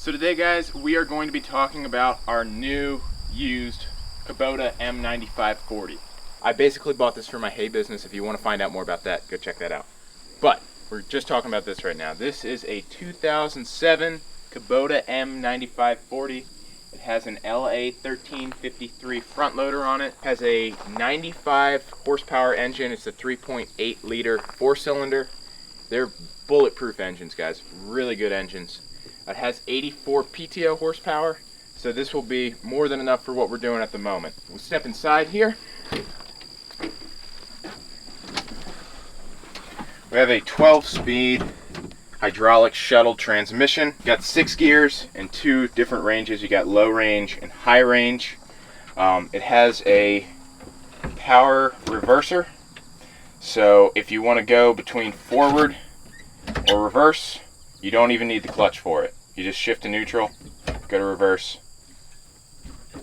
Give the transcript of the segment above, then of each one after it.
So today, guys, we are going to be talking about our new used Kubota M9540. I basically bought this for my hay business. If you want to find out more about that, go check that out. But we're just talking about this right now. This is a 2007 Kubota M9540. It has an LA 1353 front loader on it. It has a 95 horsepower engine. It's a 3.8 liter 4-cylinder. They're bulletproof engines, guys. Really good engines. It has 84 PTO horsepower, so this will be more than enough for what we're doing at the moment. We'll step inside here. We have a 12-speed hydraulic shuttle transmission. Got 6 gears and 2 different ranges. You got low range and high range. It has a power reverser, so if you want to go between forward or reverse, you don't even need the clutch for it. You just shift to neutral, go to reverse.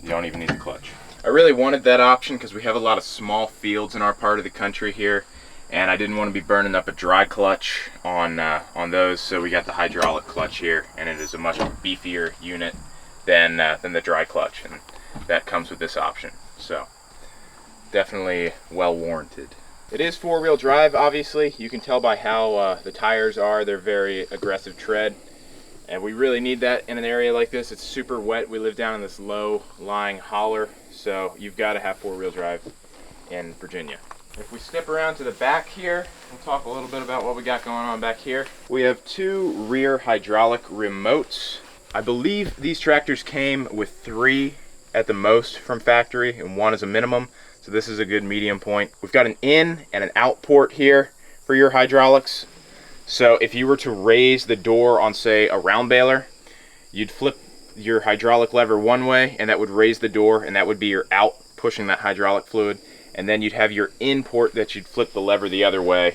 You don't even need the clutch. I really wanted that option because we have a lot of small fields in our part of the country here, and I didn't want to be burning up a dry clutch on those, so we got the hydraulic clutch here, and it is a much beefier unit than the dry clutch, and that comes with this option. So definitely well warranted. It is 4-wheel drive, obviously. You can tell by how the tires are. They're very aggressive tread, and we really need that in an area like this. It's super wet. We live down in this low-lying holler, so you've got to have 4-wheel drive in Virginia. If we step around to the back here, we'll talk a little bit about what we got going on back here. We have 2 rear hydraulic remotes. I believe these tractors came with 3 at the most from factory, and 1 is a minimum. So this is a good medium point. We've got an in and an out port here for your hydraulics. So if you were to raise the door on, say, a round baler, you'd flip your hydraulic lever one way, and that would raise the door, and that would be your out, pushing that hydraulic fluid. And then you'd have your in port that you'd flip the lever the other way,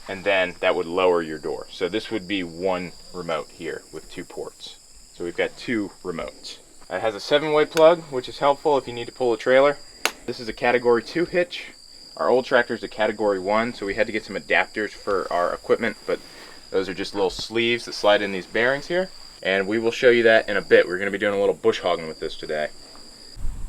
and then that would lower your door. So this would be 1 remote here with 2 ports. So we've got 2 remotes. It has a 7-way plug, which is helpful if you need to pull a trailer. This is a category 2 hitch. Our old tractor is a category 1, so we had to get some adapters for our equipment, but those are just little sleeves that slide in these bearings here, and we will show you that in a bit. We're going to be doing a little bush hogging with this today.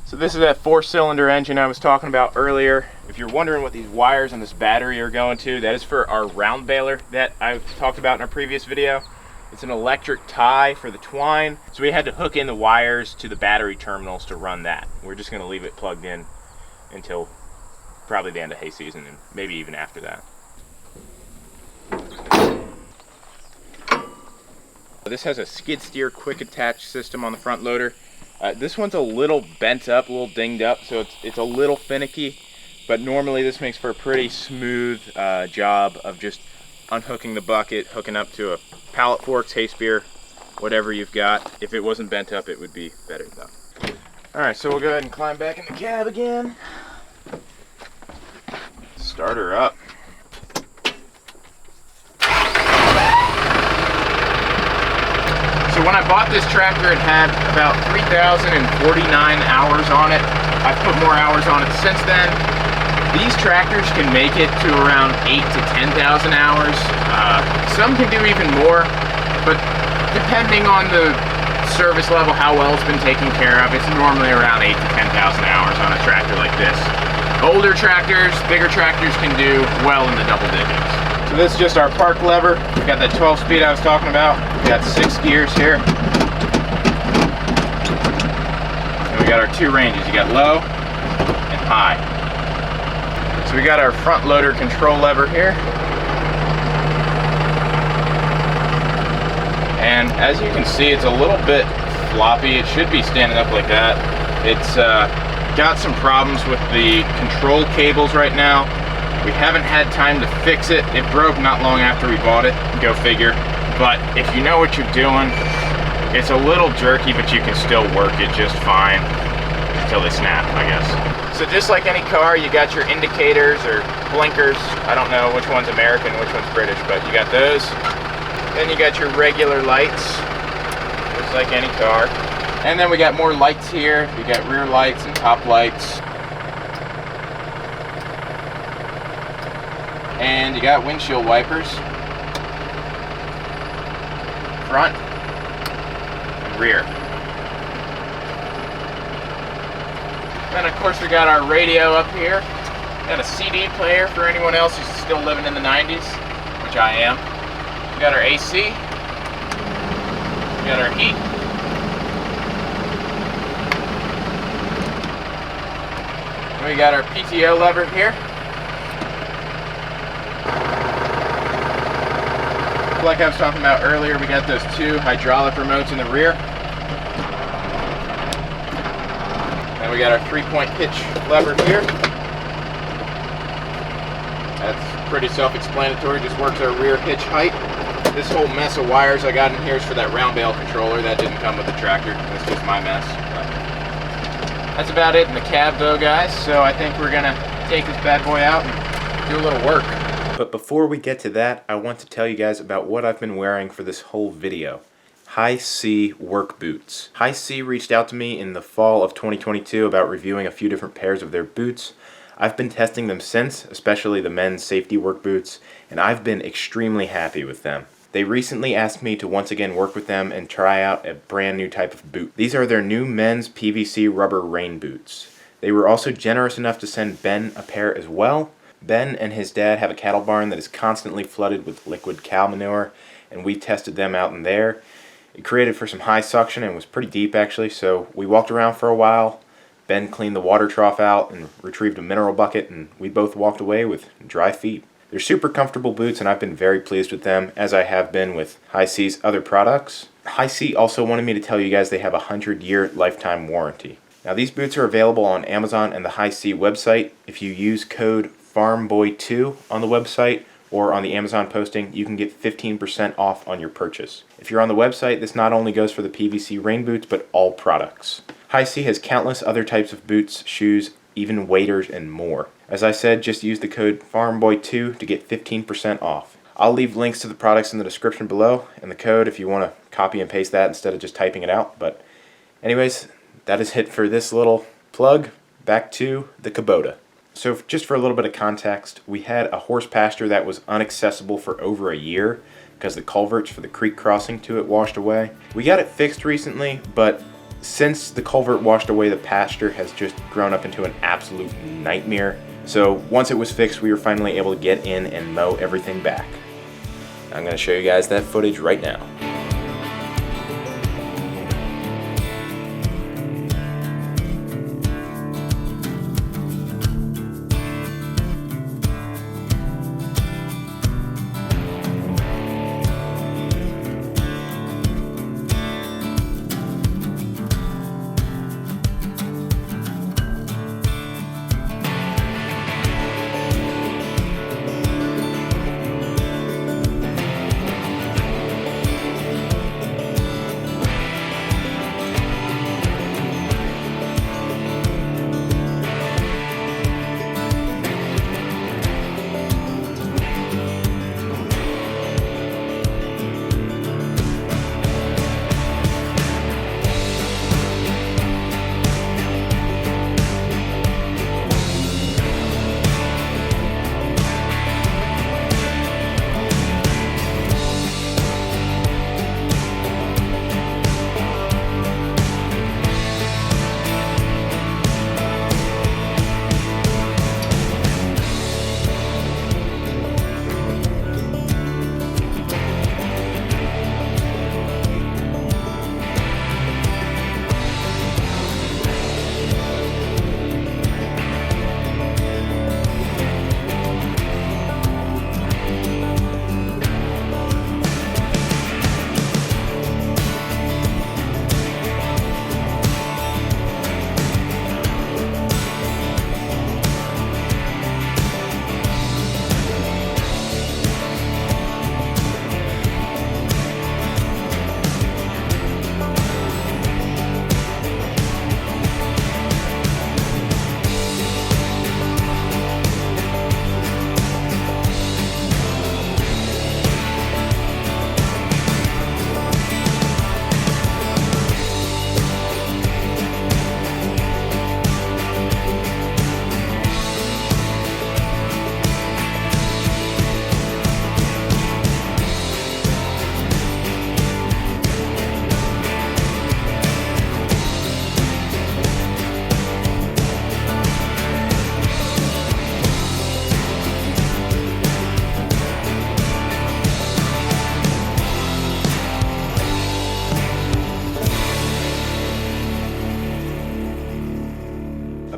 So this is that 4-cylinder engine I was talking about earlier. If you're wondering what these wires on this battery are going to, that is for our round baler that I talked about in our previous video. It's an electric tie for the twine, so we had to hook in the wires to the battery terminals to run that. We're just going to leave it plugged in until probably the end of hay season, and maybe even after that. This has a skid steer quick attach system on the front loader. This one's a little bent up, a little dinged up, so it's a little finicky, but normally this makes for a pretty smooth job of just unhooking the bucket, hooking up to a pallet forks, hay spear, whatever you've got. If it wasn't bent up, it would be better though. Alright, so we'll go ahead and climb back in the cab again. Start her up. So when I bought this tractor, it had about 3,049 hours on it. I've put more hours on it since then. These tractors can make it to around 8,000 to 10,000 hours. Some can do even more, but depending on the service level, how well it's been taken care of, it's normally around 8,000 to 10,000 hours on a tractor like this. Older tractors, bigger tractors can do well in the double digits. So this is just our park lever. We got that 12-speed I was talking about. We got 6 gears here. And we got our 2 ranges. You got low and high. So we got our front loader control lever here. And as you can see, it's a little bit floppy. It should be standing up like that. It's got some problems with the control cables right now. We haven't had time to fix it. It broke not long after we bought it, go figure. But if you know what you're doing, it's a little jerky, but you can still work it just fine until they snap, I guess. So just like any car, you got your indicators or blinkers. I don't know which one's American, which one's British, but you got those. Then you got your regular lights, just like any car. And then we got more lights here. We got rear lights and top lights. And you got windshield wipers. Front and rear. Then of course we got our radio up here. Got a CD player for anyone else who's still living in the 90s, which I am. We got our AC. We got our heat. We got our PTO lever here. Like I was talking about earlier, we got those two hydraulic remotes in the rear. And we got our 3-point hitch lever here. That's pretty self-explanatory, just works our rear hitch height. This whole mess of wires I got in here is for that round bale controller. That didn't come with the tractor. That's just my mess. That's about it in the cab though, guys. So I think we're gonna take this bad boy out and do a little work. But before we get to that, I want to tell you guys about what I've been wearing for this whole video. Hi-C work boots. Hi-C reached out to me in the fall of 2022 about reviewing a few different pairs of their boots. I've been testing them since, especially the men's safety work boots, and I've been extremely happy with them. They recently asked me to once again work with them and try out a brand new type of boot. These are their new men's PVC rubber rain boots. They were also generous enough to send Ben a pair as well. Ben and his dad have a cattle barn that is constantly flooded with liquid cow manure, and we tested them out in there. It created for some high suction and was pretty deep actually, so we walked around for a while. Ben cleaned the water trough out and retrieved a mineral bucket, and we both walked away with dry feet. They're super comfortable boots, and I've been very pleased with them, as I have been with Hi-C's other products. Hi-C also wanted me to tell you guys they have a 100-year lifetime warranty. Now these boots are available on Amazon and the Hi-C website. If you use code FARMBOY2 on the website or on the Amazon posting, you can get 15% off on your purchase. If you're on the website, this not only goes for the PVC rain boots, but all products. Hi-C has countless other types of boots, shoes, even waders, and more. As I said, just use the code FARMBOY2 to get 15% off. I'll leave links to the products in the description below, and the code if you want to copy and paste that instead of just typing it out. But anyways, that is it for this little plug. Back to the Kubota. So just for a little bit of context, we had a horse pasture that was inaccessible for over a year because the culverts for the creek crossing to it washed away. We got it fixed recently, but since the culvert washed away, the pasture has just grown up into an absolute nightmare. So once it was fixed, we were finally able to get in and mow everything back. I'm going to show you guys that footage right now.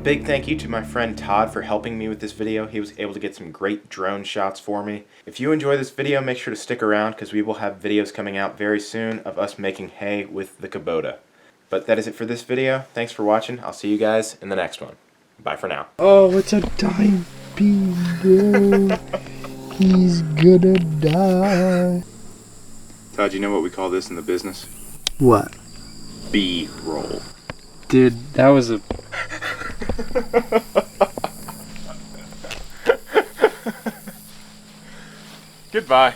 big thank you to my friend Todd for helping me with this video. He was able to get some great drone shots for me. If you enjoy this video, make sure to stick around because we will have videos coming out very soon of us making hay with the Kubota. But that is it for this video. Thanks for watching. I'll see you guys in the next one. Bye for now. Oh, it's a dive beam, bro. He's gonna die. Todd, you know what we call this in the business? What? B-roll. Dude, that was a... Goodbye.